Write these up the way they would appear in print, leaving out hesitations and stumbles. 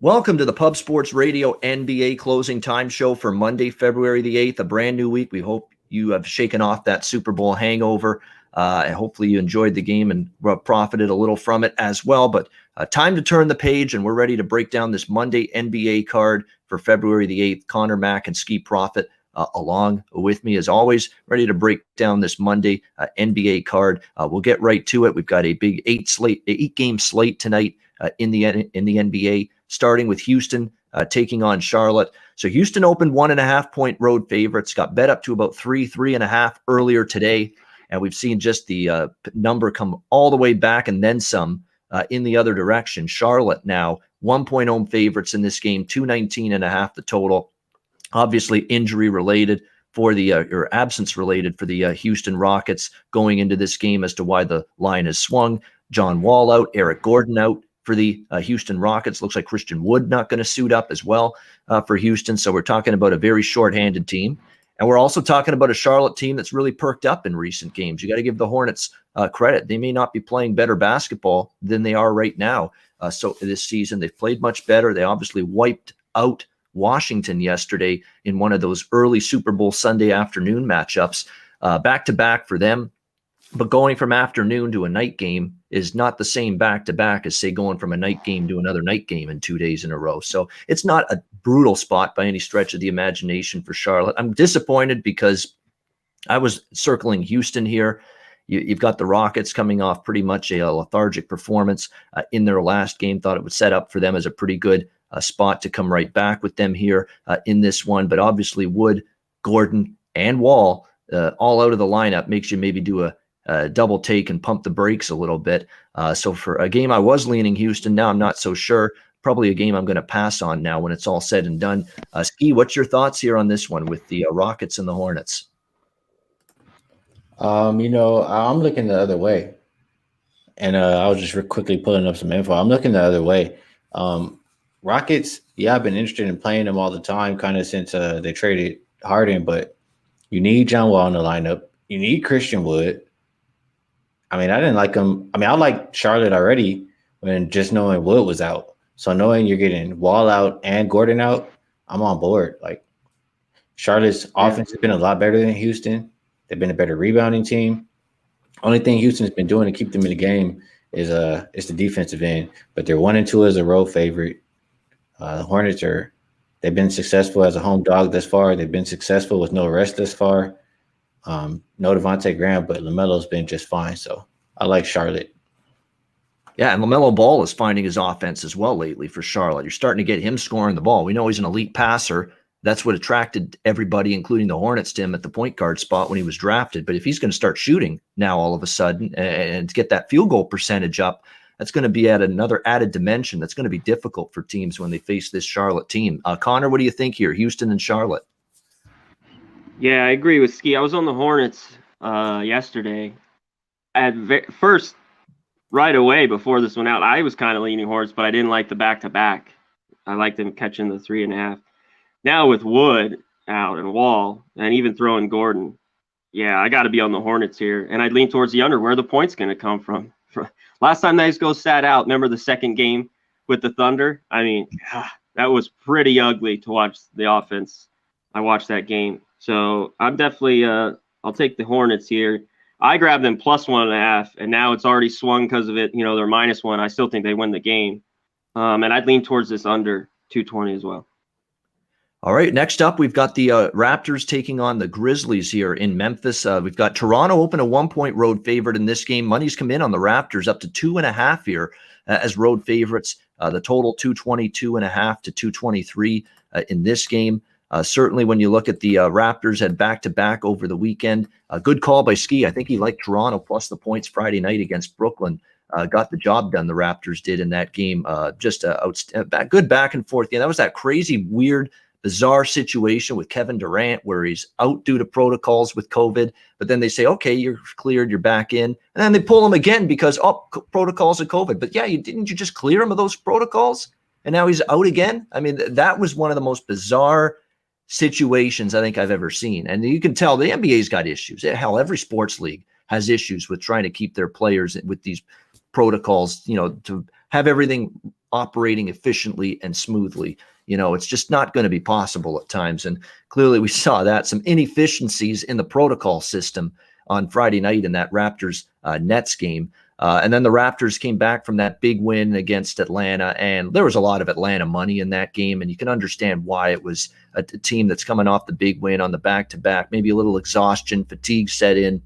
Welcome to the Pub Sports Radio NBA closing time show for Monday, February the 8th, a brand new week. We hope you have shaken off that Super Bowl hangover, and hopefully you enjoyed the game and profited a little from it as well. But time to turn the page, and we're ready to break down this Monday NBA card for February the 8th. Conor, Mac, and Skee Profit along with me, as always, ready to break down this Monday NBA card. We'll get right to it. We've got a big eight-game slate tonight in the NBA. Starting with Houston taking on Charlotte. So Houston opened 1.5-point road favorites, got bet up to about 3.5 earlier today. And we've seen just the number come all the way back and then some in the other direction. Charlotte now 1-point home favorites in this game, 219.5 the total. Obviously injury related for the or absence related for the Houston Rockets going into this game as to why the line has swung. John Wall out, Eric Gordon out for the Houston Rockets. Looks like Christian Wood not going to suit up as well for Houston. So we're talking about a very shorthanded team. And we're also talking about a Charlotte team that's really perked up in recent games. You got to give the Hornets credit. They may not be playing better basketball than they are right now. So this season, they've played much better. They obviously wiped out Washington yesterday in one of those early Super Bowl Sunday afternoon matchups, back-to-back for them. But going from afternoon to a night game is not the same back-to-back as, say, going from a night game to another night game in 2 days in a row. So it's not a brutal spot by any stretch of the imagination for Charlotte. I'm disappointed because I was circling Houston here. You've got the Rockets coming off pretty much a lethargic performance in their last game. Thought it would set up for them as a pretty good spot to come right back with them here in this one. But obviously Wood, Gordon, and Wall all out of the lineup makes you maybe do a double take and pump the brakes a little bit. So for a game I was leaning Houston, now I'm not so sure. Probably a game I'm going to pass on now when it's all said and done. Skee, what's your thoughts here on this one with the Rockets and the Hornets? I'm looking the other way. And I was just quickly pulling up some info. I'm looking the other way. Rockets, I've been interested in playing them all the time, kind of since they traded Harden, but you need John Wall in the lineup. You need Christian Wood. I mean, I didn't like him. I mean, I liked Charlotte already when just knowing Wood was out. So knowing you're getting Wall out and Gordon out, I'm on board. Like, Charlotte's offense has been a lot better than Houston. They've been a better rebounding team. Only thing Houston's been doing to keep them in the game is the defensive end. But they're 1-2 as a road favorite. The Hornets they've been successful as a home dog thus far. They've been successful with no rest thus far. No Devontae Graham, but LaMelo's been just fine. So I like Charlotte. Yeah, and LaMelo Ball is finding his offense as well lately for Charlotte. You're starting to get him scoring the ball. We know he's an elite passer. That's what attracted everybody, including the Hornets, to him at the point guard spot when he was drafted. But if he's going to start shooting now all of a sudden and get that field goal percentage up, that's going to be at another added dimension. That's going to be difficult for teams when they face this Charlotte team. Connor, what do you think here, Houston and Charlotte? Yeah, I agree with Skee. I was on the Hornets yesterday. At first, right away before this went out, I was kind of leaning Hornets, but I didn't like the back-to-back. I liked them catching the 3.5. Now with Wood out and Wall and even throwing Gordon, I got to be on the Hornets here. And I'd lean towards the under. Where are the points going to come from? Last time these guys sat out, remember the second game with the Thunder? I mean, that was pretty ugly to watch the offense. I watched that game. So I'm definitely I'll take the Hornets here. I grabbed them +1.5, and now it's already swung because of it. They're -1. I still think they win the game. And I'd lean towards this under 220 as well. All right, next up, we've got the Raptors taking on the Grizzlies here in Memphis. We've got Toronto open a 1-point road favorite in this game. Money's come in on the Raptors up to 2.5 here as road favorites. The total 222.5 to 223 in this game. Certainly when you look at the Raptors had back-to-back over the weekend. A good call by Skee. I think he liked Toronto plus the points Friday night against Brooklyn. Got the job done, the Raptors did in that game. Just a good back and forth. That was that crazy, weird, bizarre situation with Kevin Durant where he's out due to protocols with COVID. But then they say, okay, you're cleared, you're back in. And then they pull him again because, protocols of COVID. But didn't you just clear him of those protocols? And now he's out again? I mean, that was one of the most bizarre situations I think I've ever seen. And you can tell the NBA's got issues. Hell, every sports league has issues with trying to keep their players with these protocols, to have everything operating efficiently and smoothly. It's just not going to be possible at times. And clearly we saw that, some inefficiencies in the protocol system on Friday night in that Raptors Nets game. And then the Raptors came back from that big win against Atlanta, and there was a lot of Atlanta money in that game, and you can understand why. It was a team that's coming off the big win on the back-to-back, maybe a little exhaustion, fatigue set in,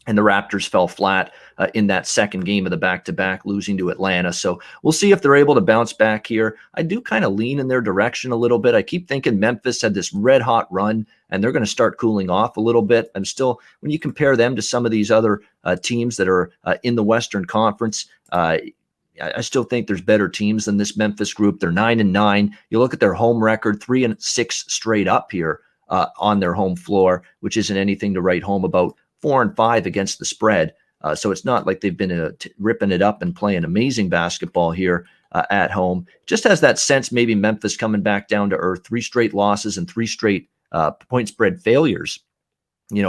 and the Raptors fell flat in that second game of the back-to-back, losing to Atlanta. So we'll see if they're able to bounce back here. I do kind of lean in their direction a little bit. I keep thinking Memphis had this red-hot run, and they're going to start cooling off a little bit. I'm still, when you compare them to some of these other teams that are in the Western Conference, I still think there's better teams than this Memphis group. They're 9-9. You look at their home record, 3-6 straight up here on their home floor, which isn't anything to write home about. 4-5 against the spread. So it's not like they've been ripping it up and playing amazing basketball here at home. Just has that sense maybe Memphis coming back down to earth, 3 straight losses and 3 straight point spread failures,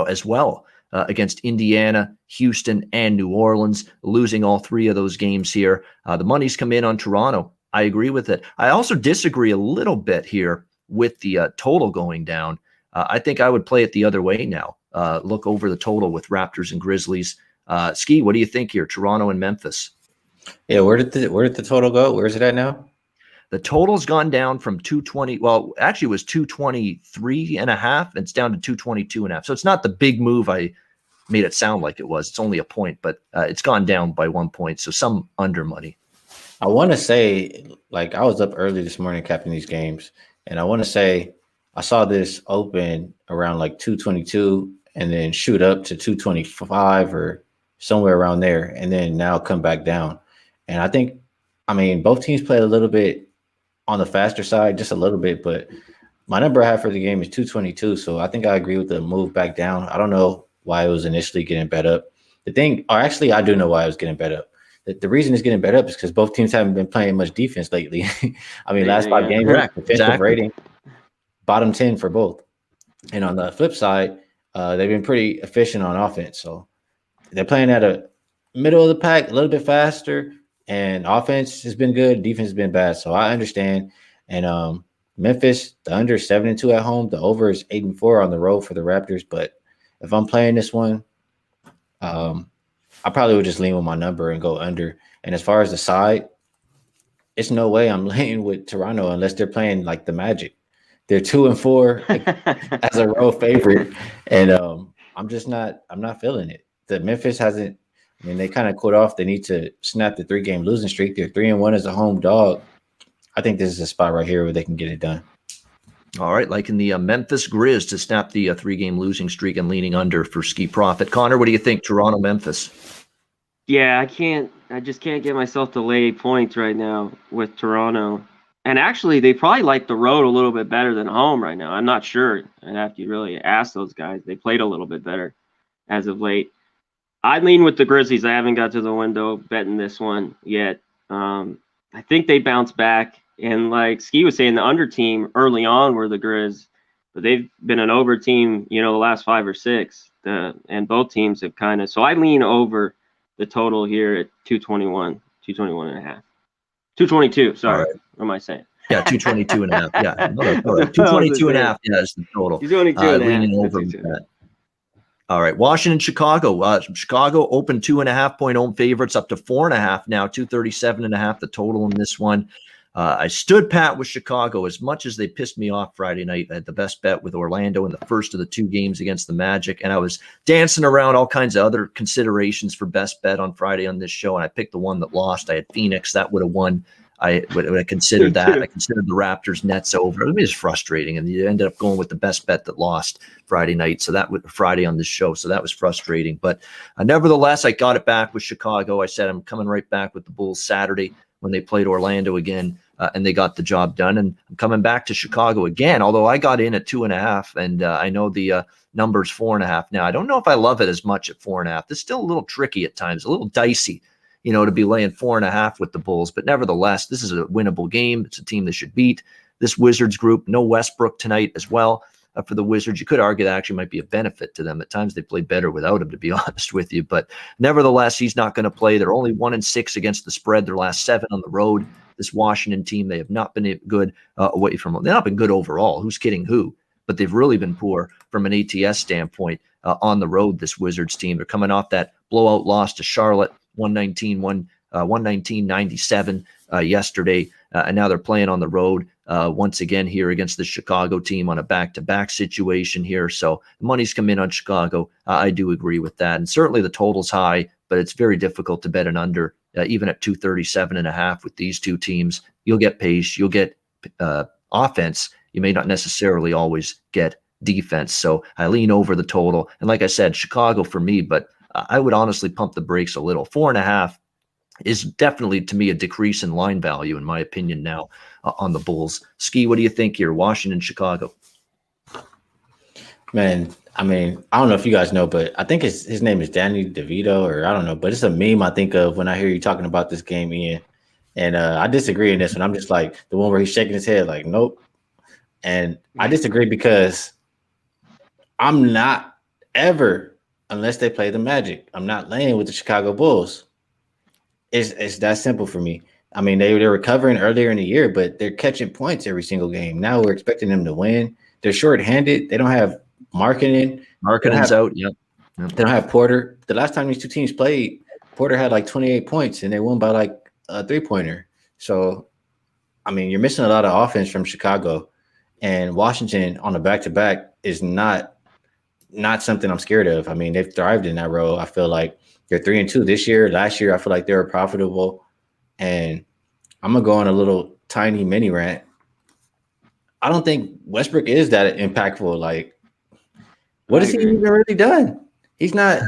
as well against Indiana, Houston, and New Orleans, losing all 3 of those games here. The money's come in on Toronto. I agree with it. I also disagree a little bit here with the total going down. I think I would play it the other way now. Look over the total with Raptors and Grizzlies. Skee, what do you think here? Toronto and Memphis. Yeah, where did the total go? Where is it at now? The total's gone down from 220. Well, actually, it was 223.5. It's down to 222.5. So it's not the big move I made it sound like it was. It's only a point, but it's gone down by 1 point. So some under money. I want to say, like, I was up early this morning capping these games, and I want to say I saw this open around like 222 and then shoot up to 225 or somewhere around there, and then now come back down. And I mean, both teams play a little bit on the faster side, just a little bit, but my number I have for the game is 222. So I think I agree with the move back down. I don't know why it was initially getting bet up. Actually, I do know why it was getting bet up. The reason it's getting bet up is because both teams haven't been playing much defense lately. I mean, last 5 games, defensive rating, bottom 10 for both. And on the flip side, they've been pretty efficient on offense. So they're playing at a middle of the pack, a little bit faster, and offense has been good. Defense has been bad. So I understand. And Memphis, the under 7-2 at home, the over is 8-4 on the road for the Raptors. But if I'm playing this one, I probably would just lean with my number and go under. And as far as the side, it's no way I'm laying with Toronto unless they're playing like the Magic. They're 2-4 as a road favorite, and I'm not feeling it. The Memphis hasn't. I mean, they kind of quit off. They need to snap the 3-game losing streak. They're 3-1 as a home dog. I think this is a spot right here where they can get it done. All right, like in the Memphis Grizz to snap the 3-game losing streak and leaning under for Skee Profit. Connor, what do you think? Toronto, Memphis. Yeah, I just can't get myself to lay points right now with Toronto. And actually, they probably like the road a little bit better than home right now. I'm not sure. I'd have to really ask those guys. They played a little bit better as of late. I lean with the Grizzlies. I haven't got to the window betting this one yet. I think they bounce back. And like Skee was saying, the under team early on were the Grizz, but they've been an over team, the last 5 or 6. And both teams have kind of. So I lean over the total here at 221 and a half. 222, sorry. Right. What am I saying? Yeah, 222 and a half. Yeah, 222 and a half. Yeah, is the total. 222 and a half. Leaning over that. All right, Washington, Chicago. Chicago opened 2.5-point home favorites up to 4.5 now. 237.5 the total in this one. I stood pat with Chicago as much as they pissed me off Friday night. I had the best bet with Orlando in the first of the 2 games against the Magic, and I was dancing around all kinds of other considerations for best bet on Friday on this show, and I picked the one that lost. I had Phoenix. That would have won. I considered that. I considered the Raptors Nets over. It was frustrating, and you ended up going with the best bet that lost Friday night. So that was Friday on this show. So that was frustrating. But nevertheless, I got it back with Chicago. I said I'm coming right back with the Bulls Saturday when they played Orlando again, and they got the job done. And I'm coming back to Chicago again, although I got in at 2.5, and I know the number's 4.5 now. I don't know if I love it as much at 4.5. It's still a little tricky at times, a little dicey, to be laying 4.5 with the Bulls. But nevertheless, this is a winnable game. It's a team that should beat this Wizards group. No Westbrook tonight as well. for the Wizards. You could argue that actually might be a benefit to them. At times they play better without him, to be honest with you. But nevertheless, he's not going to play. They're only 1-6 against the spread. Their last 7 on the road. This Washington team, they have not been good away from them. They've not been good overall. Who's kidding who? But they've really been poor from an ATS standpoint on the road, this Wizards team. They're coming off that blowout loss to Charlotte, 119-97 yesterday. And now they're playing on the road once again here against the Chicago team on a back-to-back situation here. So the money's come in on Chicago. I do agree with that. And certainly the total's high, but it's very difficult to bet an under, even at 237.5 with these two teams. You'll get pace, you'll get offense. You may not necessarily always get defense. So I lean over the total. And like I said, Chicago for me, but I would honestly pump the brakes a little. 4.5 is definitely, to me, a decrease in line value, in my opinion, now on the Bulls. Skee, what do you think here? Washington, Chicago. Man, I mean, I don't know if you guys know, but I think his name is Danny DeVito, or I don't know, but it's a meme I think of when I hear you talking about this game, Ian. And I disagree in this one. I'm just like the one where he's shaking his head like, nope. And I disagree because I'm not ever, unless they play the Magic, I'm not laying with the Chicago Bulls. It's that simple for me. I mean, they're recovering earlier in the year, but they're catching points every single game. Now we're expecting them to win. They're shorthanded. They don't have Markkanen. Markkanen's out, yep. They don't have Porter. The last time these two teams played, Porter had like 28 points, and they won by like a three-pointer. So, I mean, you're missing a lot of offense from Chicago. And Washington on a back-to-back is not something I'm scared of. I mean, they've thrived in that role. I feel like they're 3-2 this year. Last year, I feel like they were profitable. And I'm going to go on a little tiny mini rant. I don't think Westbrook is that impactful. Like, what has he even really done? He's not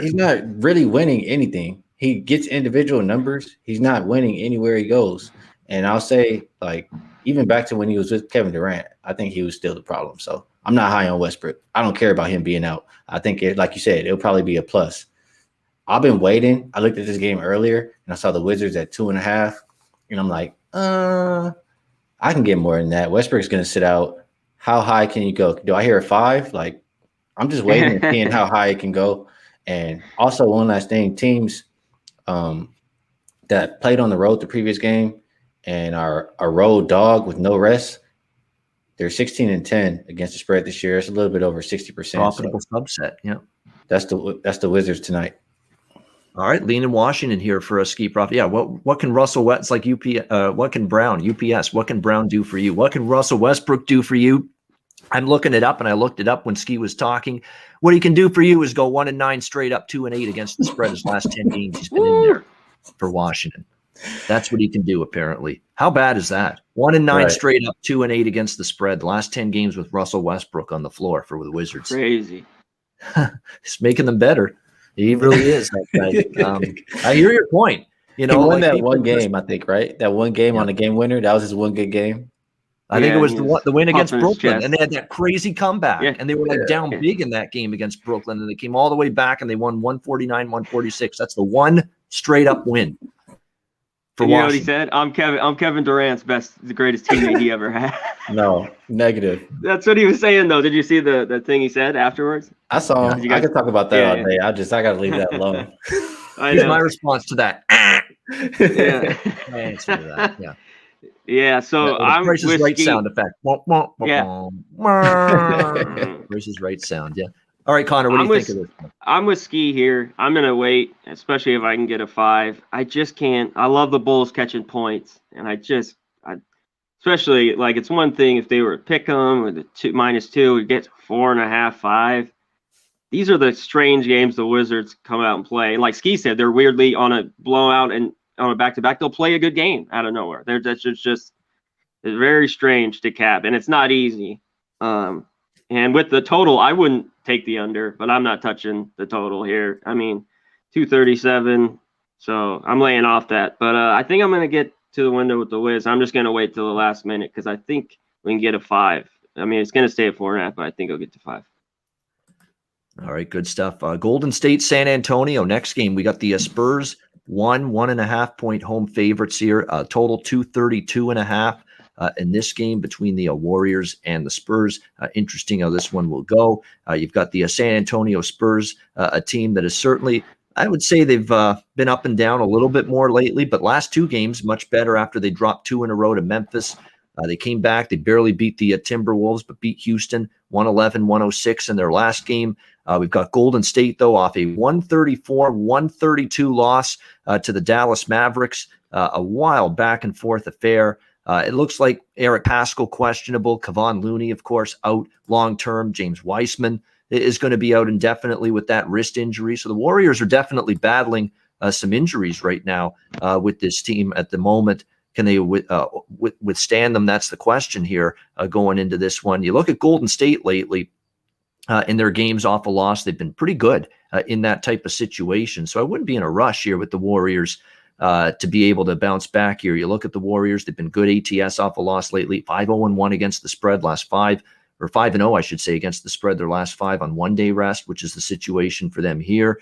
really winning anything. He gets individual numbers. He's not winning anywhere he goes. And I'll say, like, even back to when he was with Kevin Durant, I think he was still the problem. So I'm not high on Westbrook. I don't care about him being out. I think, like you said, it'll probably be a plus. I've been waiting. I looked at this game earlier, and I saw the Wizards at 2.5, and I'm like, I can get more than that. Westbrook's going to sit out. How high can you go? Do I hear a 5? Like, I'm just waiting and seeing how high it can go. And also, one last thing, teams that played on the road the previous game and are a road dog with no rest, they're 16-10 against the spread this year. It's a little bit over 60%. Profitable subset, yeah. That's the Wizards tonight. All right, leaning Washington here for a Skee profit. Yeah, what can Russell West like what can Brown UPS? What can Brown do for you? What can Russell Westbrook do for you? I'm looking it up, and I looked it up when Skee was talking. What he can do for you is go 1-9 straight up, 2-8 against the spread. His last 10 games, he's been in there for Washington. That's what he can do, apparently. How bad is that? 1-9 straight up, 2-8 against the spread. The last 10 games with Russell Westbrook on the floor for the Wizards. Crazy. He's making them better. He really is. That guy. I hear your point. You know, he won that one game, I think, right? That one game on the game winner. That was his one good game. I think it was the win against Brooklyn, and they had that crazy comeback, and they were like down big in that game against Brooklyn, and they came all the way back, and they won 149-146. That's the one straight up win. You know what he said? I'm Kevin Durant's the greatest teammate he ever had. No, negative. That's what he was saying, though. Did you see the thing he said afterwards? I saw him. I could talk about that all day. I got to leave that alone. Here's my response to that. Yeah. My answer to that. Yeah. Yeah. So I'm Price is Right Skee. sound effect. Yeah. Price is Right sound. Yeah. All right, Connor. What do you think of this one? I'm with Skee here. I'm gonna wait, especially if I can get a 5. I just can't. I love the Bulls catching points, and especially like it's one thing if they were to pick them with the -2, we get 4.5, 5. These are the strange games the Wizards come out and play. And like Skee said, they're weirdly on a blowout and on a back-to-back. They'll play a good game out of nowhere. That's just it's very strange to cap, and it's not easy. And with the total, I wouldn't take the under, but I'm not touching the total here. I mean, 237, so I'm laying off that. But I think I'm going to get to the window with the Wiz. I'm just going to wait till the last minute because I think we can get a 5. I mean, it's going to stay at 4.5, but I think I'll get to 5. All right, good stuff. Golden State, San Antonio. Next game, we got the Spurs, 1.5 point home favorites here. Total 232.5. in this game between the Warriors and the Spurs. Interesting how this one will go. You've got the San Antonio Spurs, a team that is certainly, I would say they've been up and down a little bit more lately, but last two games much better after they dropped 2 in a row to Memphis. They came back. They barely beat the Timberwolves, but beat Houston 111-106 in their last game. We've got Golden State, though, off a 134-132 loss to the Dallas Mavericks. A wild back-and-forth affair. It looks like Eric Paschall questionable. Kevon Looney, of course, out long-term. James Weissman is going to be out indefinitely with that wrist injury. So the Warriors are definitely battling some injuries right now with this team at the moment. Can they withstand them? That's the question here going into this one. You look at Golden State lately in their games off a loss. They've been pretty good in that type of situation. So I wouldn't be in a rush here with the Warriors to be able to bounce back here. You look at the Warriors. They've been good ATS off a loss lately. 5-0-1 against the spread last 5. Or 5-0, I should say, against the spread their last 5 on one-day rest, which is the situation for them here.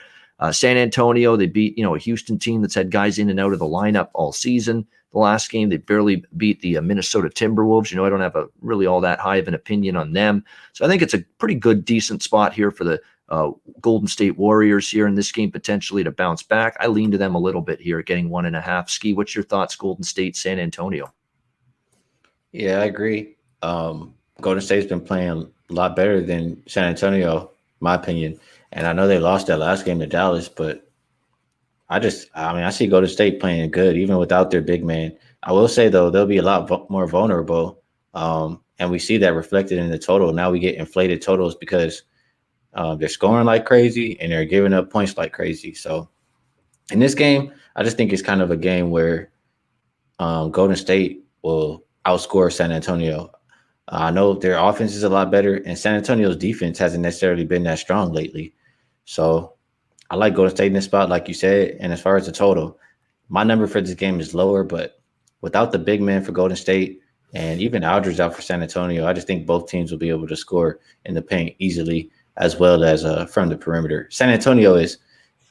San Antonio, they beat a Houston team that's had guys in and out of the lineup all season. The last game, they barely beat the Minnesota Timberwolves. I don't have really all that high of an opinion on them. So I think it's a pretty good, decent spot here for the Golden State Warriors here in this game, potentially to bounce back. I lean to them a little bit here, getting 1.5. Skee, what's your thoughts, Golden State, San Antonio? Yeah, I agree. Golden State's been playing a lot better than San Antonio, my opinion. And I know they lost that last game to Dallas, but I see Golden State playing good, even without their big man. I will say, though, they'll be a lot more vulnerable. And we see that reflected in the total. Now we get inflated totals because they're scoring like crazy and they're giving up points like crazy. So in this game, I just think it's kind of a game where Golden State will outscore San Antonio. I know their offense is a lot better, and San Antonio's defense hasn't necessarily been that strong lately. So I like Golden State in this spot, like you said. And as far as the total, my number for this game is lower, but without the big man for Golden State and even Aldridge out for San Antonio, I just think both teams will be able to score in the paint easily as well as from the perimeter. San Antonio is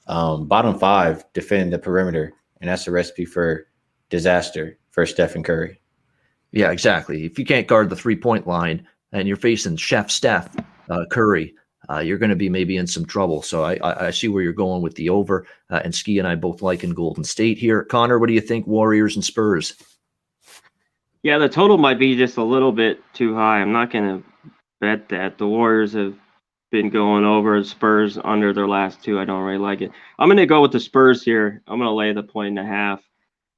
bottom 5 defending the perimeter, and that's a recipe for disaster for Stephen Curry. Yeah, exactly. If you can't guard the three-point line and you're facing Steph Curry, you're going to be maybe in some trouble. So I see where you're going with the over, and Skee and I both like in Golden State here. Conor, what do you think, Warriors and Spurs? Yeah, the total might be just a little bit too high. I'm not going to bet that. The Warriors have been going over Spurs under their last 2. I don't really like it. I'm going to go with the Spurs here. I'm going to lay the 1.5.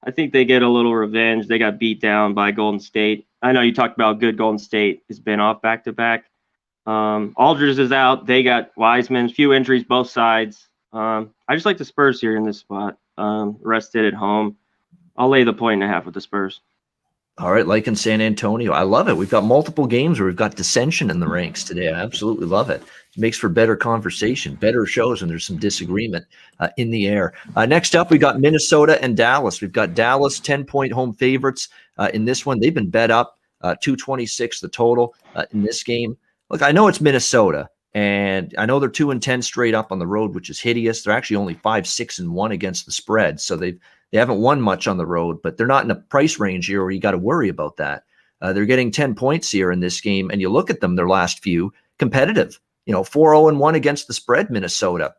I think they get a little revenge. They got beat down by Golden State. I know you talked about good Golden State has been off back-to-back. Aldridge is out. They got Wiseman, few injuries, both sides. I just like the Spurs here in this spot. Rested at home. I'll lay the 1.5 with the Spurs. All right, like in San Antonio. I love it. We've got multiple games where we've got dissension in the ranks today. I absolutely love it. It makes for better conversation, better shows when there's some disagreement in the air. Next up, we got Minnesota and Dallas. We've got Dallas 10-point home favorites in this one. They've been bet up 226 the total in this game. Look, I know it's Minnesota, and I know they're 2-10 straight up on the road, which is hideous. They're actually only 5-6-1 against the spread, so they haven't won much on the road, but they're not in a price range here where you got to worry about that. They're getting 10 points here in this game, and you look at them, their last few, competitive. 4-0-1 against the spread, Minnesota,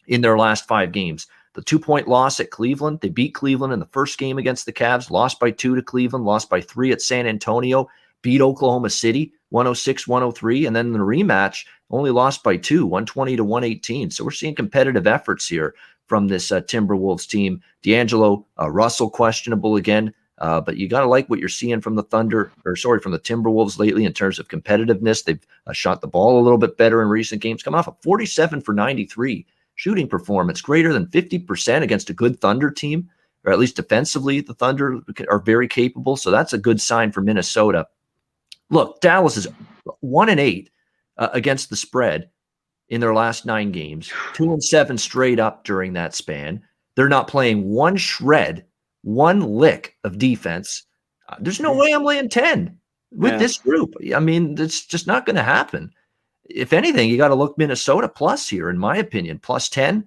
in their last 5 games. The 2-point loss at Cleveland, they beat Cleveland in the first game against the Cavs, lost by 2 to Cleveland, lost by 3 at San Antonio, beat Oklahoma City 106-103, and then in the rematch, only lost by 2, 120-118. So we're seeing competitive efforts here from this Timberwolves team. D'Angelo Russell questionable again, but you got to like what you're seeing from the from the Timberwolves lately in terms of competitiveness. They've shot the ball a little bit better in recent games, come off a 47 for 93 shooting performance, greater than 50% against a good Thunder team, or at least defensively, the Thunder are very capable. So that's a good sign for Minnesota. Look, Dallas is 1-8 against the spread in their last 9 games, 2-7 straight up during that span. They're not playing one shred, one lick of defense. There's no way I'm laying 10 with this group. I mean, it's just not going to happen. If anything, you got to look Minnesota plus here, in my opinion, plus 10.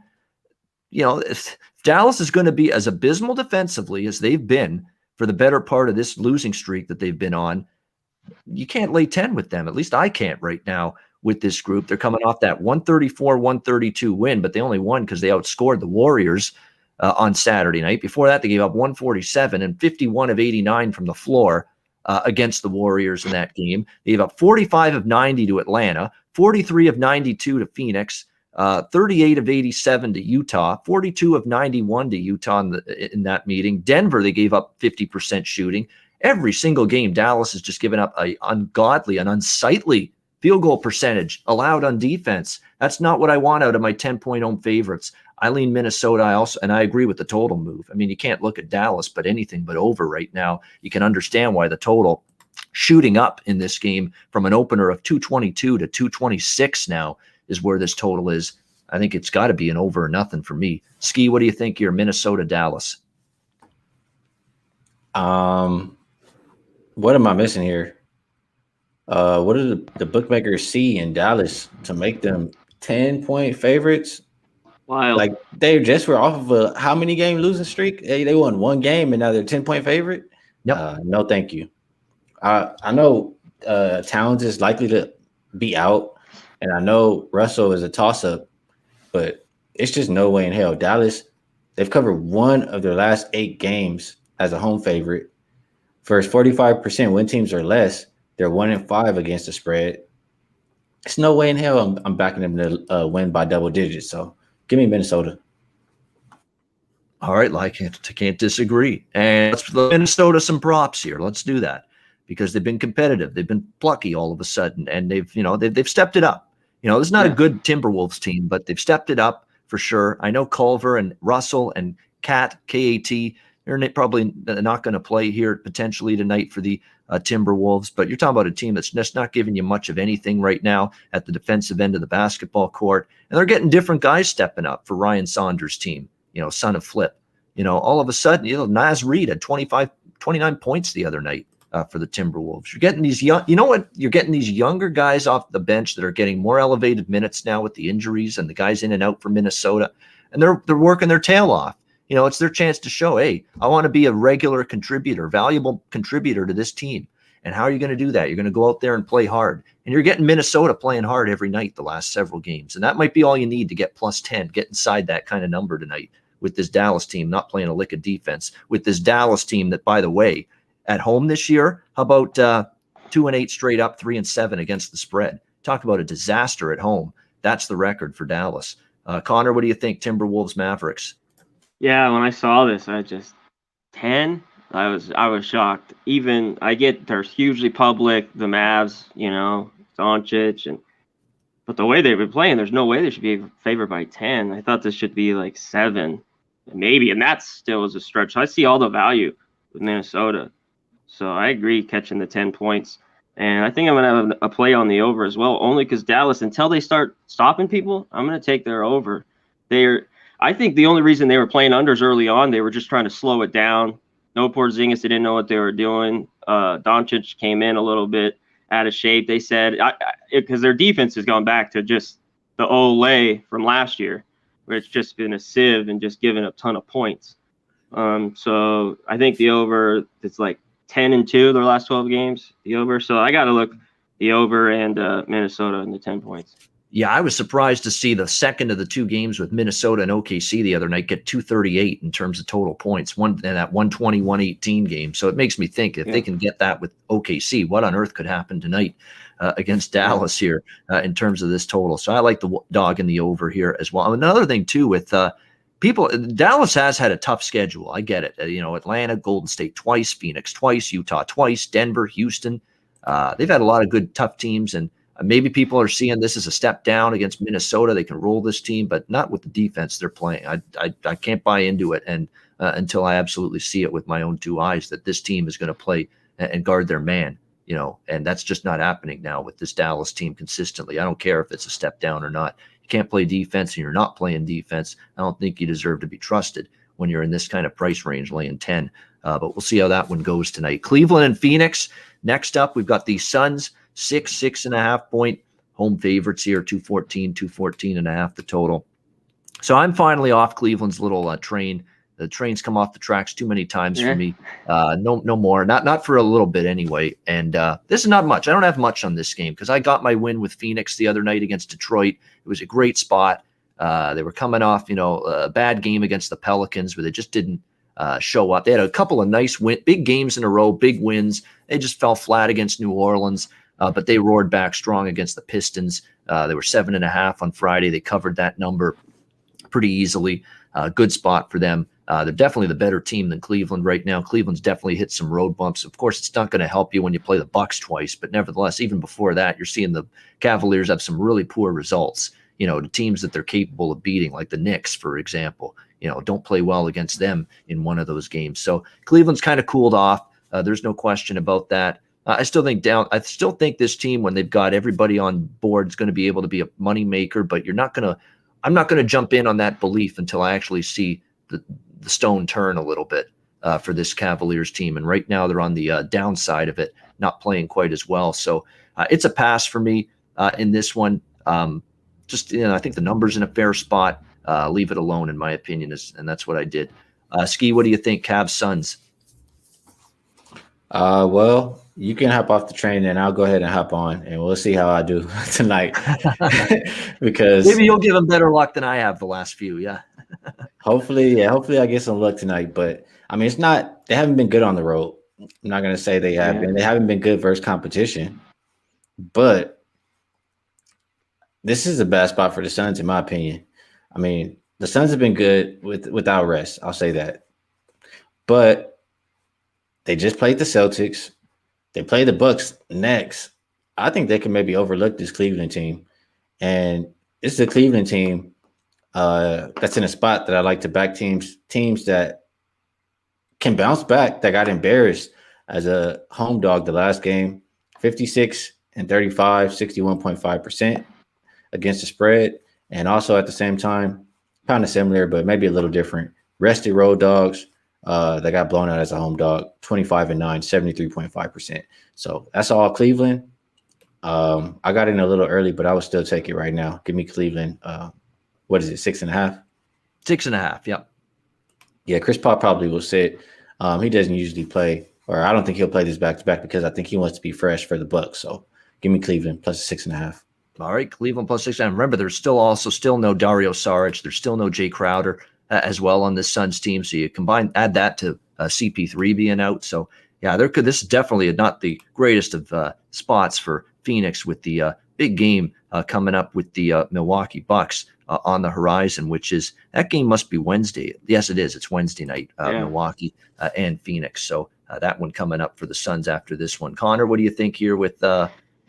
If Dallas is going to be as abysmal defensively as they've been for the better part of this losing streak that they've been on, you can't lay 10 with them. At least I can't right now with this group. They're coming off that 134-132 win, but they only won because they outscored the Warriors on Saturday night. Before that, they gave up 147 and 51 of 89 from the floor against the Warriors in that game. They gave up 45 of 90 to Atlanta, 43 of 92 to Phoenix, 38 of 87 to Utah, 42 of 91 to Utah in that meeting. Denver, they gave up 50% shooting. Every single game, Dallas has just given up an ungodly, an unsightly field goal percentage allowed on defense. That's not what I want out of my 10-point home favorites. I lean Minnesota. And I agree with the total move. I mean, you can't look at Dallas, but anything but over right now. You can understand why the total shooting up in this game from an opener of 222 to 226 now is where this total is. I think it's got to be an over or nothing for me. Skee, what do you think here, Minnesota, Dallas? What am I missing here? What do the bookmakers see in Dallas to make them 10-point favorites? Wild. Like they just were off of a how many game losing streak? They won one game and now they're 10-point favorite. Yep. No, thank you. I know Towns is likely to be out, and I know Russell is a toss-up, but it's just no way in hell. Dallas, they've covered one of their last 8 games as a home favorite. First 45% win teams or less, they're 1-5 against the spread. It's no way in hell I'm backing them to win by double digits. So give me Minnesota. All right, I can't disagree. And let's give Minnesota some props here. Let's do that because they've been competitive. They've been plucky all of a sudden, and they've stepped it up. This is not a good Timberwolves team, but they've stepped it up for sure. I know Culver and Russell and KAT, they're probably not going to play here potentially tonight for the Timberwolves, but you're talking about a team that's just not giving you much of anything right now at the defensive end of the basketball court. And they're getting different guys stepping up for Ryan Saunders' team, son of Flip. All of a sudden, Naz Reid had 29 points the other night for the Timberwolves. You're getting these you're getting these younger guys off the bench that are getting more elevated minutes now with the injuries and the guys in and out for Minnesota. And they're working their tail off. It's their chance to show, hey, I want to be a regular contributor, valuable contributor to this team. And how are you going to do that? You're going to go out there and play hard. And you're getting Minnesota playing hard every night the last several games. And that might be all you need to get plus 10, get inside that kind of number tonight with this Dallas team not playing a lick of defense, with this Dallas team that, by the way, at home this year, how about 2-8 straight up, 3-7 against the spread? Talk about a disaster at home. That's the record for Dallas. Conor, what do you think? Timberwolves, Mavericks? Yeah, when I saw this, 10. I was shocked. Even I get they're hugely public, the Mavs, Doncic, but the way they've been playing, there's no way they should be favored by 10. I thought this should be like 7, maybe, and that still is a stretch. So I see all the value with Minnesota. So I agree catching the 10 points. And I think I'm going to have a play on the over as well, only because Dallas, until they start stopping people, I'm going to take their over. I think the only reason they were playing unders early on, they were just trying to slow it down. No Porzingis, they didn't know what they were doing. Doncic came in a little bit out of shape. They said, because their defense has gone back to just the Olay from last year, where it's just been a sieve and just giving a ton of points. So I think the over, it's like 10-2 their last 12 games, the over. So I got to look the over and Minnesota in the 10 points. Yeah, I was surprised to see the second of the 2 games with Minnesota and OKC the other night get 238 in terms of total points, that 120-118 game. So it makes me think if they can get that with OKC, what on earth could happen tonight against Dallas here in terms of this total? So I like the dog in the over here as well. Another thing, too, with people, Dallas has had a tough schedule. I get it. Atlanta, Golden State twice, Phoenix twice, Utah twice, Denver, Houston. They've had a lot of good, tough teams, and maybe people are seeing this as a step down against Minnesota. They can roll this team, but not with the defense they're playing. I can't buy into it, and until I absolutely see it with my own 2 eyes that this team is going to play and guard their man. And that's just not happening now with this Dallas team consistently. I don't care if it's a step down or not. You can't play defense and you're not playing defense. I don't think you deserve to be trusted when you're in this kind of price range, laying 10. But we'll see how that one goes tonight. Cleveland and Phoenix. Next up, we've got the Suns, 6.5 point home favorites here, 214.5 the total. So I'm finally off Cleveland's little train The train's come off the tracks too many times for Yeah. me. No more. Not for a little bit anyway. And this is not much. I don't have much on this game because I got my win with Phoenix the other night against Detroit. It was a great spot. They were coming off, a bad game against the Pelicans where they just didn't show up. They had a couple of nice big games in a row, big wins. They just fell flat against New Orleans, but they roared back strong against the Pistons. They were 7.5 on Friday. They covered that number pretty easily. Good spot for them. They're definitely the better team than Cleveland right now. Cleveland's definitely hit some road bumps. Of course, it's not going to help you when you play the Bucks twice, but nevertheless, even before that, you're seeing the Cavaliers have some really poor results. The teams that they're capable of beating, like the Knicks, for example, don't play well against them in one of those games. So Cleveland's kind of cooled off. There's no question about that. I still think this team, when they've got everybody on board, is going to be able to be a money maker, but I'm not going to jump in on that belief until I actually see the stone turn a little bit for this Cavaliers team. And right now they're on the downside of it, not playing quite as well. So it's a pass for me in this one. I think the number's in a fair spot. Leave it alone, in my opinion, and that's what I did. Skee, what do you think? Cavs Suns. Well, you can hop off the train and I'll go ahead and hop on and we'll see how I do tonight. Because maybe you'll give them better luck than I have the last few. Yeah. Hopefully I get some luck tonight. But I mean, they haven't been good on the road. I'm not going to say they have been. They haven't been good versus competition. But this is a bad spot for the Suns, in my opinion. I mean, the Suns have been good without rest. I'll say that. But they just played the Celtics. They play the Bucks next. I think they can maybe overlook this Cleveland team. And it's the Cleveland team that's in a spot that I like to back teams that can bounce back, that got embarrassed as a home dog the last game. 56 and 35, 61.5% against the spread. And also at the same time, kind of similar, but maybe a little different. Rested road dogs. That got blown out as a home dog, 25 and 9, 73.5%. So that's all Cleveland. I got in a little early, but I would still take it right now. Give me Cleveland. What is it, 6.5? 6.5, yep. Yeah, Chris Paul probably will sit. He doesn't usually play, or I don't think he'll play this back-to-back because I think he wants to be fresh for the Bucks. So give me Cleveland plus 6.5. All right, Cleveland plus 6.5. Remember, there's still no Dario Saric. There's still no Jay Crowder as well on this Suns team. So you add that to CP3 being out. So yeah, this is definitely not the greatest of spots for Phoenix with the big game coming up with the Milwaukee Bucks on the horizon, that game must be Wednesday. Yes, it is. It's Wednesday night, Milwaukee and Phoenix. So that one coming up for the Suns after this one. Conor, what do you think here with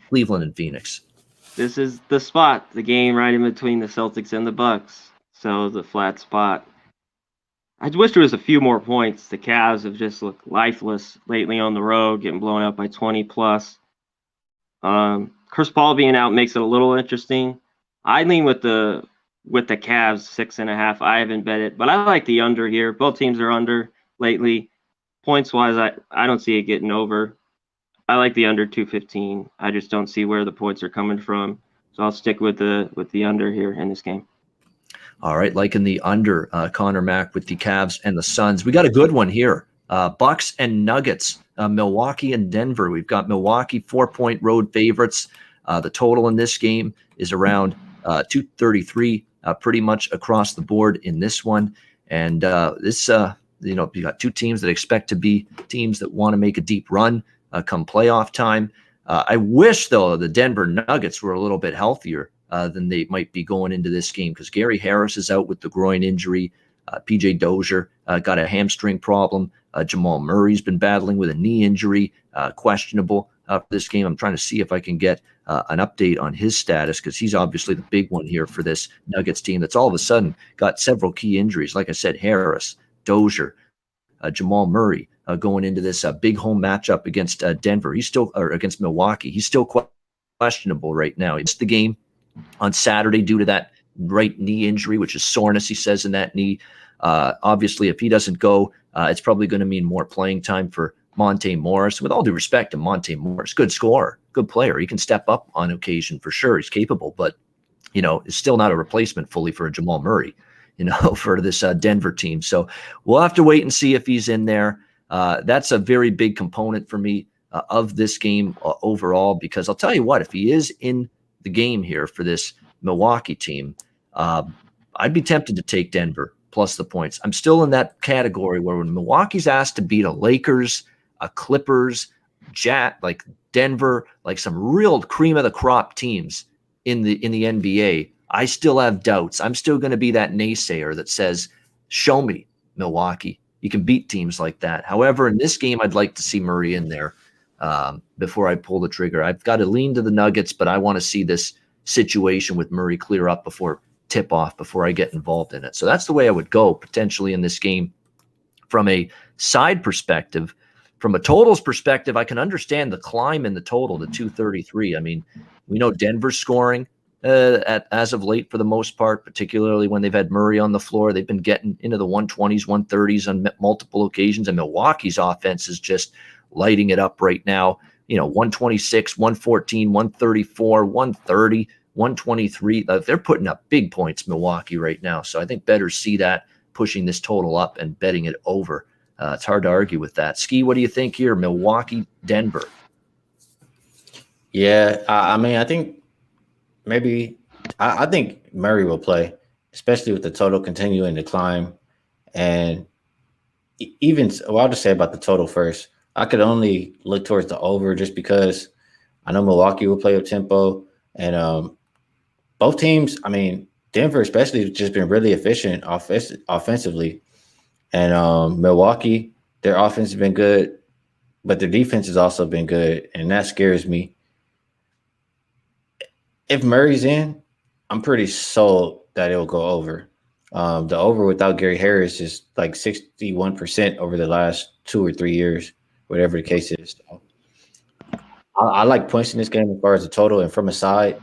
Cleveland and Phoenix? This is the spot, the game right in between the Celtics and the Bucks. So the flat spot. I wish there was a few more points. The Cavs have just looked lifeless lately on the road, getting blown out by 20 plus. Chris Paul being out makes it a little interesting. I lean with the Cavs 6.5. I haven't bet it, but I like the under here. Both teams are under lately. Points wise, I don't see it getting over. I like the under 215. I just don't see where the points are coming from. So I'll stick with the under here in this game. All right, liking the under, Conor Mack with the Cavs and the Suns. We got a good one here. Bucks and Nuggets, Milwaukee and Denver. We've got Milwaukee 4-point road favorites. The total in this game is around 233, pretty much across the board in this one. And you got two teams that expect to be teams that want to make a deep run come playoff time. I wish, though, the Denver Nuggets were a little bit healthier than they might be going into this game because Gary Harris is out with the groin injury. PJ Dozier got a hamstring problem. Jamal Murray's been battling with a knee injury, questionable for this game. I'm trying to see if I can get an update on his status because he's obviously the big one here for this Nuggets team that's all of a sudden got several key injuries. Like I said, Harris, Dozier, Jamal Murray going into this big home matchup against Denver. Against Milwaukee. He's still questionable right now. It's the game on Saturday due to that right knee injury, which is soreness, he says, in that knee. Obviously, if he doesn't go, it's probably going to mean more playing time for Monte Morris. With all due respect to Monte Morris, good scorer, good player. He can step up on occasion for sure. He's capable, but, it's still not a replacement fully for a Jamal Murray. for this Denver team. So we'll have to wait and see if he's in there. That's a very big component for me of this game overall, because I'll tell you what, if he is in the game here for this Milwaukee team, I'd be tempted to take Denver plus the points. I'm still in that category where when Milwaukee's asked to beat a Lakers, a Clippers, like Denver, like some real cream of the crop teams in the NBA, I still have doubts. I'm still going to be that naysayer that says, show me, Milwaukee. You can beat teams like that. However, in this game, I'd like to see Murray in there before I pull the trigger. I've got to lean to the Nuggets, but I want to see this situation with Murray clear up before tip-off, before I get involved in it. So that's the way I would go potentially in this game from a side perspective. From a totals perspective, I can understand the climb in the total to 233. I mean, we know Denver's scoring as of late for the most part, particularly when they've had Murray on the floor. They've been getting into the 120s, 130s on multiple occasions, and Milwaukee's offense is just lighting it up right now. 126, 114, 134, 130, 123. They're putting up big points, Milwaukee, right now. So I think bettors see that pushing this total up and betting it over. It's hard to argue with that. Skee, what do you think here? Milwaukee, Denver. Yeah, I mean, I think I think Murray will play, especially with the total continuing to climb. And I'll just say about the total first. I could only look towards the over just because I know Milwaukee will play up tempo. And both teams, I mean, Denver especially has just been really efficient offensively. And Milwaukee, their offense has been good, but their defense has also been good, and that scares me. If Murray's in, I'm pretty sold that it'll go over. The over without Gary Harris is like 61% over the last 2 or 3 years, whatever the case is. So I like points in this game as far as the total. And from a side,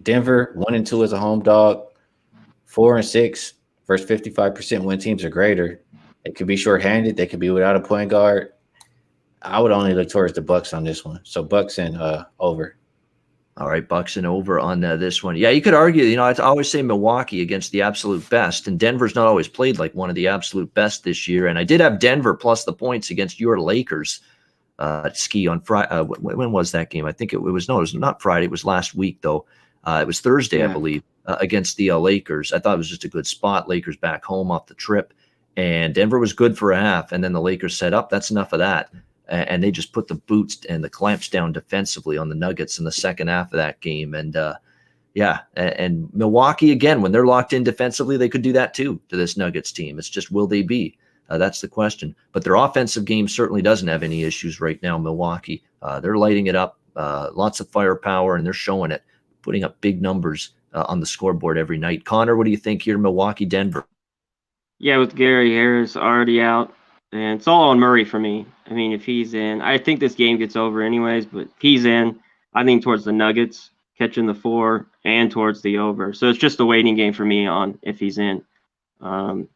Denver 1-2 as a home dog, 4-6 versus 55% when teams are greater. It could be shorthanded. They could be without a point guard. I would only look towards the Bucks on this one. So Bucks and over. All right, Bucks and over on this one. Yeah, you could argue, I always say Milwaukee against the absolute best, and Denver's not always played like one of the absolute best this year. And I did have Denver plus the points against your Lakers. Skee on Friday. When was that game? I think it was not Friday. It was last week, though. It was Thursday, yeah. I believe, against the Lakers. I thought it was just a good spot. Lakers back home off the trip, and Denver was good for a half, and then the Lakers said, "Up, that's enough of that." And they just put the boots and the clamps down defensively on the Nuggets in the second half of that game. And and Milwaukee, again, when they're locked in defensively, they could do that too to this Nuggets team. It's just, will they be? That's the question. But their offensive game certainly doesn't have any issues right now, Milwaukee. They're lighting it up, lots of firepower, and they're showing it, putting up big numbers on the scoreboard every night. Conor, what do you think here, Milwaukee, Denver? Yeah, with Gary Harris already out, and it's all on Murray for me. I mean, if he's in, I think this game gets over anyways, but if he's in, I think towards the Nuggets, catching the 4, and towards the over. So it's just a waiting game for me on if he's in on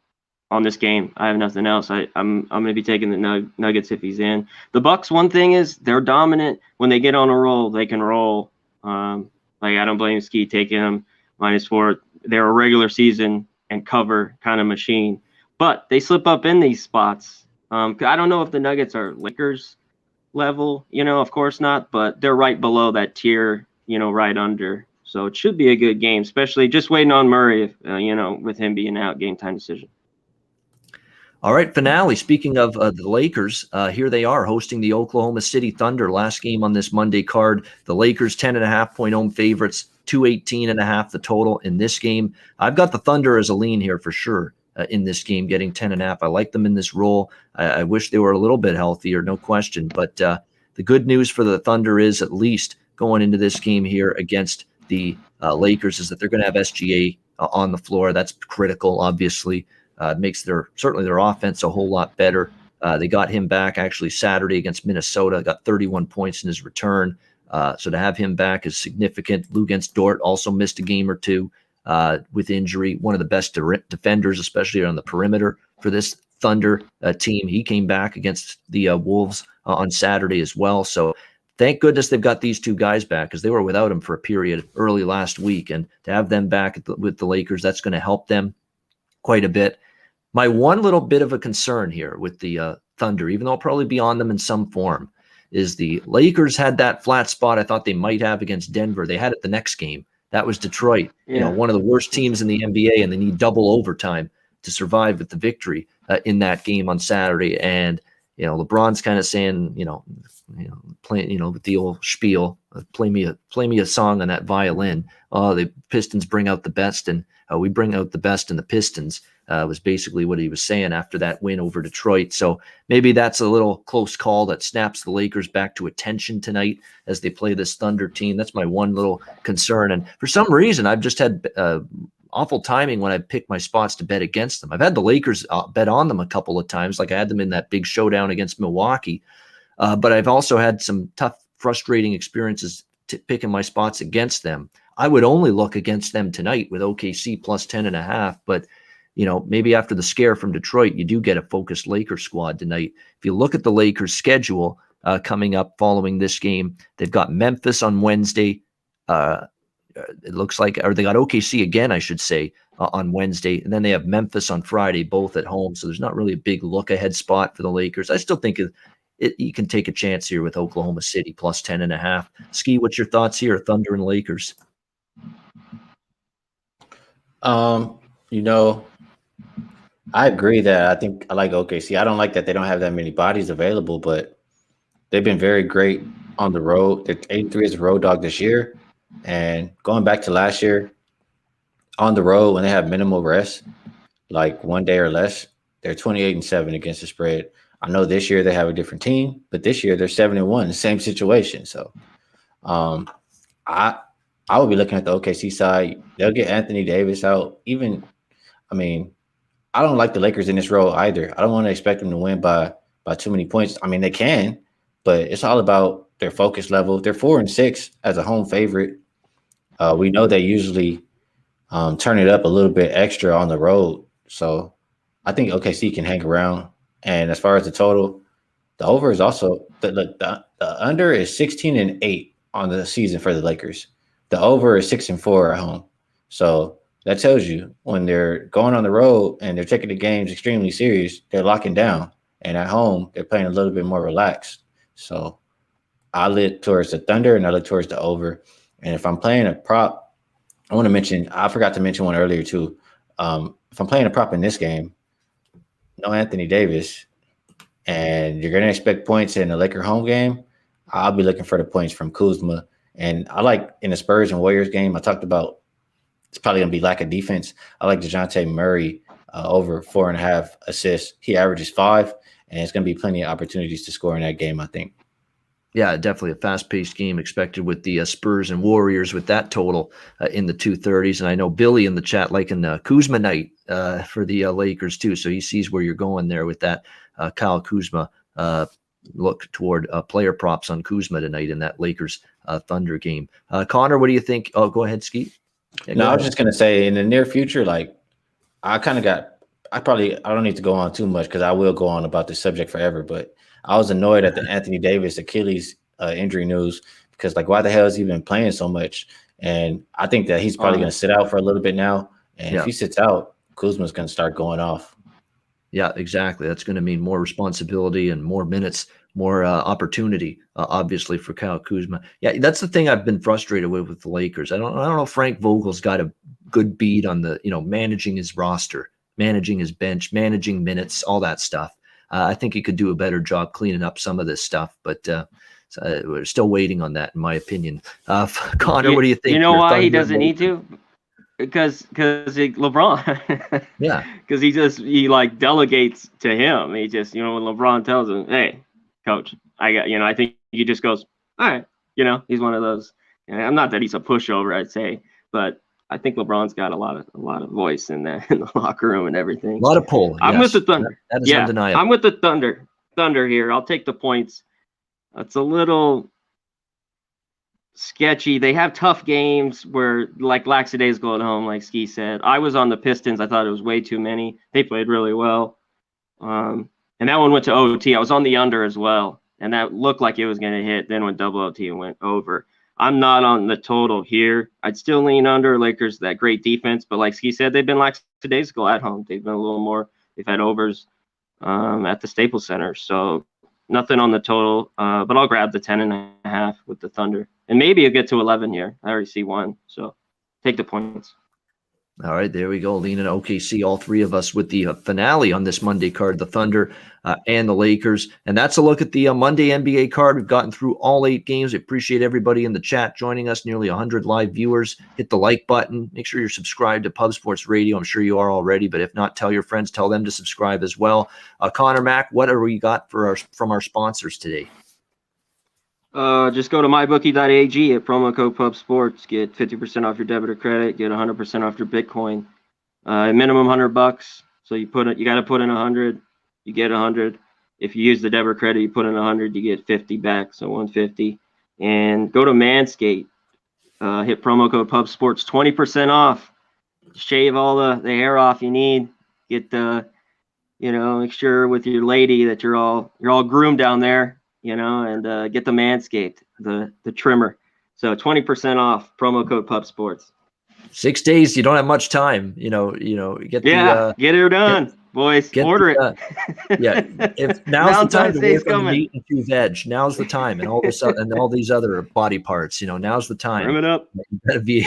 this game. I have nothing else. I'm going to be taking the Nuggets if he's in. The Bucks, one thing is they're dominant. When they get on a roll, they can roll. I don't blame Skee taking them -4. They're a regular season and cover kind of machine. But they slip up in these spots. I don't know if the Nuggets are Lakers level, of course not, but they're right below that tier, right under. So it should be a good game, especially just waiting on Murray, if, with him being out, game time decision. All right, finale. Speaking of the Lakers, here they are hosting the Oklahoma City Thunder. Last game on this Monday card, the Lakers 10.5-point home favorites, 218.5 the total in this game. I've got the Thunder as a lean here for sure. In this game, getting 10.5. I like them in this role. I wish they were a little bit healthier, no question. But the good news for the Thunder is, at least going into this game here against the Lakers, is that they're going to have SGA on the floor. That's critical, obviously. It makes certainly their offense a whole lot better. They got him back actually Saturday against Minnesota, got 31 points in his return. So to have him back is significant. Lou against Dort also missed a game or two. With injury, one of the best defenders, especially on the perimeter for this Thunder team. He came back against the Wolves on Saturday as well. So thank goodness they've got these two guys back, because they were without him for a period early last week. And to have them back with the Lakers, that's going to help them quite a bit. My one little bit of a concern here with the Thunder, even though I'll probably be on them in some form, is the Lakers had that flat spot I thought they might have against Denver. They had it the next game. That was Detroit, one of the worst teams in the NBA, and they need double overtime to survive with the victory in that game on Saturday. And LeBron's kind of saying, playing, with the old spiel, play me a song on that violin. Oh, the Pistons bring out the best, and we bring out the best in the Pistons. Was basically what he was saying after that win over Detroit. So maybe that's a little close call that snaps the Lakers back to attention tonight as they play this Thunder team. That's my one little concern. And for some reason, I've just had awful timing when I pick my spots to bet against them. I've had the Lakers bet on them a couple of times, like I had them in that big showdown against Milwaukee. But I've also had some tough, frustrating experiences picking my spots against them. I would only look against them tonight with OKC plus 10.5, but maybe after the scare from Detroit, you do get a focused Lakers squad tonight. If you look at the Lakers schedule coming up following this game, they've got Memphis on Wednesday. It looks like, or they got OKC again, I should say, on Wednesday. And then they have Memphis on Friday, both at home. So there's not really a big look ahead spot for the Lakers. I still think you can take a chance here with Oklahoma City plus 10.5. Skee, what's your thoughts here? Thunder and Lakers. I agree that I think I like OKC. I don't like that they don't have that many bodies available, but they've been very great on the road. They're 8-3 as a road dog this year. And going back to last year, on the road when they have minimal rest, like one day or less, they're 28-7 against the spread. I know this year they have a different team, but this year they're 7-1, same situation. So I would be looking at the OKC side. They'll get Anthony Davis out. I don't like the Lakers in this role either. I don't want to expect them to win by too many points. I mean, they can, but it's all about their focus level. They're 4-6 as a home favorite. We know they usually turn it up a little bit extra on the road. So I think OKC can hang around. And as far as the total, the over is also the under is 16-8 on the season for the Lakers. The over is 6-4 at home. So that tells you when they're going on the road and they're taking the games extremely serious, they're locking down. And at home, they're playing a little bit more relaxed. So I look towards the Thunder and I look towards the over. And if I'm playing a prop, I forgot to mention one earlier too. If I'm playing a prop in this game, no Anthony Davis, and you're going to expect points in the Laker home game, I'll be looking for the points from Kuzma. And I like in the Spurs and Warriors game, I talked about it's probably going to be lack of defense. I like DeJounte Murray over 4.5 assists. He averages 5, and it's going to be plenty of opportunities to score in that game, I think. Yeah, definitely a fast-paced game expected with the Spurs and Warriors with that total in the 230s. And I know Billy in the chat liking Kuzma night for the Lakers too. So he sees where you're going there with that Kyle Kuzma look toward player props on Kuzma tonight in that Lakers Thunder game. Conor, what do you think? Oh, go ahead, Skee. Yeah, I was just going to say in the near future, like I don't need to go on too much because I will go on about this subject forever, but I was annoyed at the Anthony Davis Achilles injury news because, like, why the hell is he been playing so much? And I think that he's probably going to sit out for a little bit now. And if he sits out, Kuzma's going to start going off. Yeah, exactly. That's going to mean more responsibility and more minutes, more opportunity, obviously, for Kyle Kuzma. Yeah, that's the thing I've been frustrated with the Lakers. I don't know if Frank Vogel's got a good beat on the, managing his roster, managing his bench, managing minutes, all that stuff. I think he could do a better job cleaning up some of this stuff, but we're still waiting on that, in my opinion. Conor, what do you think? You know why he doesn't need to? Because LeBron. Yeah. Because he delegates to him. He just, when LeBron tells him, "Hey, coach, I got," I think he just goes, "All right." He's one of those. And I'm not that he's a pushover, I'd say, but I think LeBron's got a lot of voice in the locker room and everything. A lot of pull. I'm with the Thunder. That is undeniable. I'm with the Thunder. Thunder here. I'll take the points. It's a little sketchy. They have tough games where, like, lackadaisical at home, like Skee said. I was on the Pistons. I thought it was way too many. They played really well. And that one went to OT. I was on the under as well. and that looked like it was going to hit. Then when double OT went over. I'm not on the total here. I'd still lean under. Lakers, that great defense, but like Skee said, they've been lackadaisical at home. They've been a little more. They've had overs at the Staples Center, so nothing on the total. But I'll grab the 10.5 with the Thunder, and maybe you'll get to 11 here. I already see one, so take the points. All right, there we go. Leaning OKC, all three of us with the finale on this Monday card, the Thunder and the Lakers. And that's a look at the Monday NBA card. We've gotten through all 8 games. We appreciate everybody in the chat joining us, nearly 100 live viewers. Hit the like button. Make sure you're subscribed to Pub Sports Radio. I'm sure you are already, but if not, tell your friends, tell them to subscribe as well. Conor, Mac, what are we got from our sponsors today? Just go to mybookie.ag at promo code PubSports. Get 50% off your debit or credit. Get 100% off your Bitcoin. Minimum $100. So you got to put in 100. You get 100. If you use the debit or credit, you put in 100. You get 50 back, so 150. And go to Manscaped. Hit promo code PubSports. 20% off. Shave all the hair off you need. Get make sure with your lady that you're all groomed down there. And get the Manscaped, the trimmer. So 20% off, promo code PubSports. 6 days, you don't have much time. Get it done, boys. Order it. If now's the time to work on the meat and chew veg. Now's the time, and all this and all these other body parts. Now's the time. Trim it up. You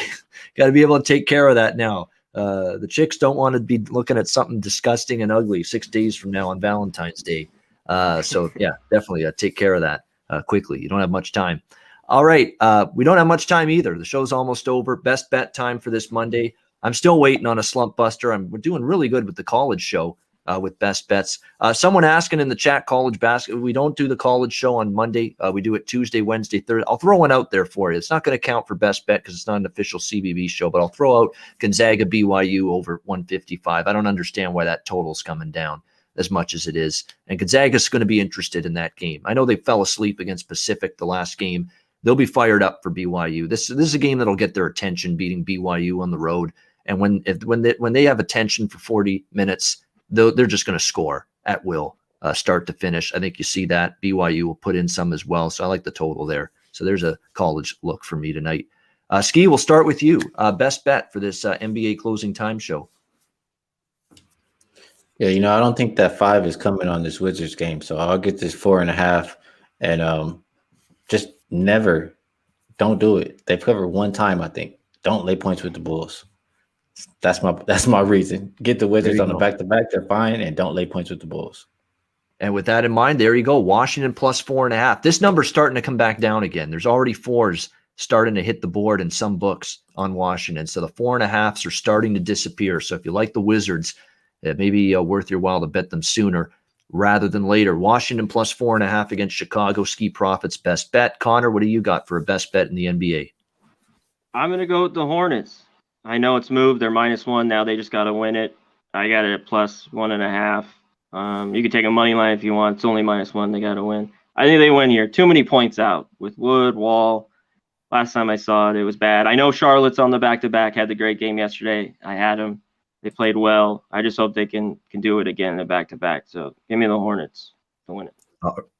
gotta be able to take care of that now. The chicks don't want to be looking at something disgusting and ugly 6 days from now on Valentine's Day. Definitely take care of that quickly. You don't have much time. All right. We don't have much time either. The show's almost over. Best bet time for this Monday. I'm still waiting on a slump buster. We're doing really good with the college show with best bets. Someone asking in the chat, college basketball. We don't do the college show on Monday. We do it Tuesday, Wednesday, Thursday. I'll throw one out there for you. It's not going to count for best bet because it's not an official CBB show, but I'll throw out Gonzaga BYU over 155. I don't understand why that total's coming down as much as it is. And Gonzaga's going to be interested in that game. I know they fell asleep against Pacific the last game. They'll be fired up for BYU. This is a game that'll get their attention, beating BYU on the road. And when they have attention for 40 minutes, they're just going to score at will, start to finish. I think you see that. BYU will put in some as well. So I like the total there. So there's a college look for me tonight. Skee, we'll start with you. Best bet for this NBA closing time show. Yeah, I don't think that 5 is coming on this Wizards game, so I'll get this 4.5, and just never, don't do it. They've covered one time, I think. Don't lay points with the Bulls. That's my reason. Get the Wizards on the back-to-back, they're fine, and don't lay points with the Bulls. And with that in mind, there you go. Washington plus 4.5. This number's starting to come back down again. There's already 4s starting to hit the board in some books on Washington, so the 4.5s are starting to disappear. So if you like the Wizards, it may be worth your while to bet them sooner rather than later. Washington plus 4.5 against Chicago. Skee Profits best bet. Conor, what do you got for a best bet in the NBA? I'm going to go with the Hornets. I know it's moved. They're -1 now. They just got to win it. I got it at plus 1.5. You can take a money line if you want. It's only -1. They got to win. I think they win here. Too many points out with Wood, Wall. Last time I saw it was bad. I know Charlotte's on the back-to-back. Had the great game yesterday. I had them. They played well. I just hope they can do it again in the back-to-back. So give me the Hornets to win it.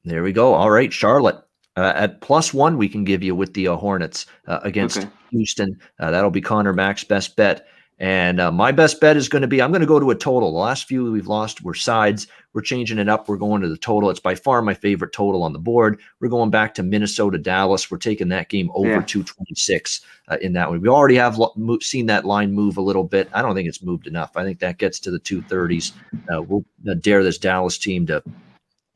There we go. All right, Charlotte. At +1, we can give you with the Hornets against Houston. That'll be Conor Mac's best bet. And my best bet is going to be, I'm going to go to a total. The last few we've lost were sides. We're changing it up. We're going to the total. It's by far my favorite total on the board. We're going back to Minnesota, Dallas. We're taking that game over 226 in that one. We already have seen that line move a little bit. I don't think it's moved enough. I think that gets to the 230s. We'll dare this Dallas team to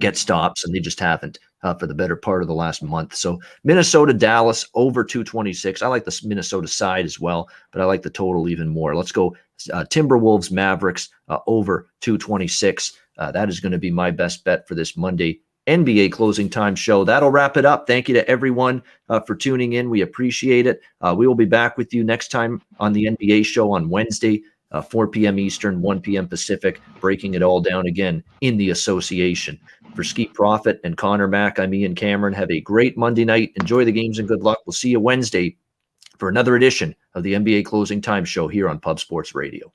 get stops, and they just haven't for the better part of the last month. So Minnesota, Dallas over 226. I like the Minnesota side as well, but I like the total even more. Let's go Timberwolves, Mavericks over 226. That is going to be my best bet for this Monday NBA closing time show. That'll wrap it up. Thank you to everyone for tuning in. We appreciate it. We will be back with you next time on the NBA show on Wednesday, 4 p.m. Eastern, 1 p.m. Pacific, breaking it all down again in the association. For Skee Profit and Conor Mac, I'm Ian Cameron. Have a great Monday night. Enjoy the games and good luck. We'll see you Wednesday for another edition of the NBA Closing Time Show here on Pub Sports Radio.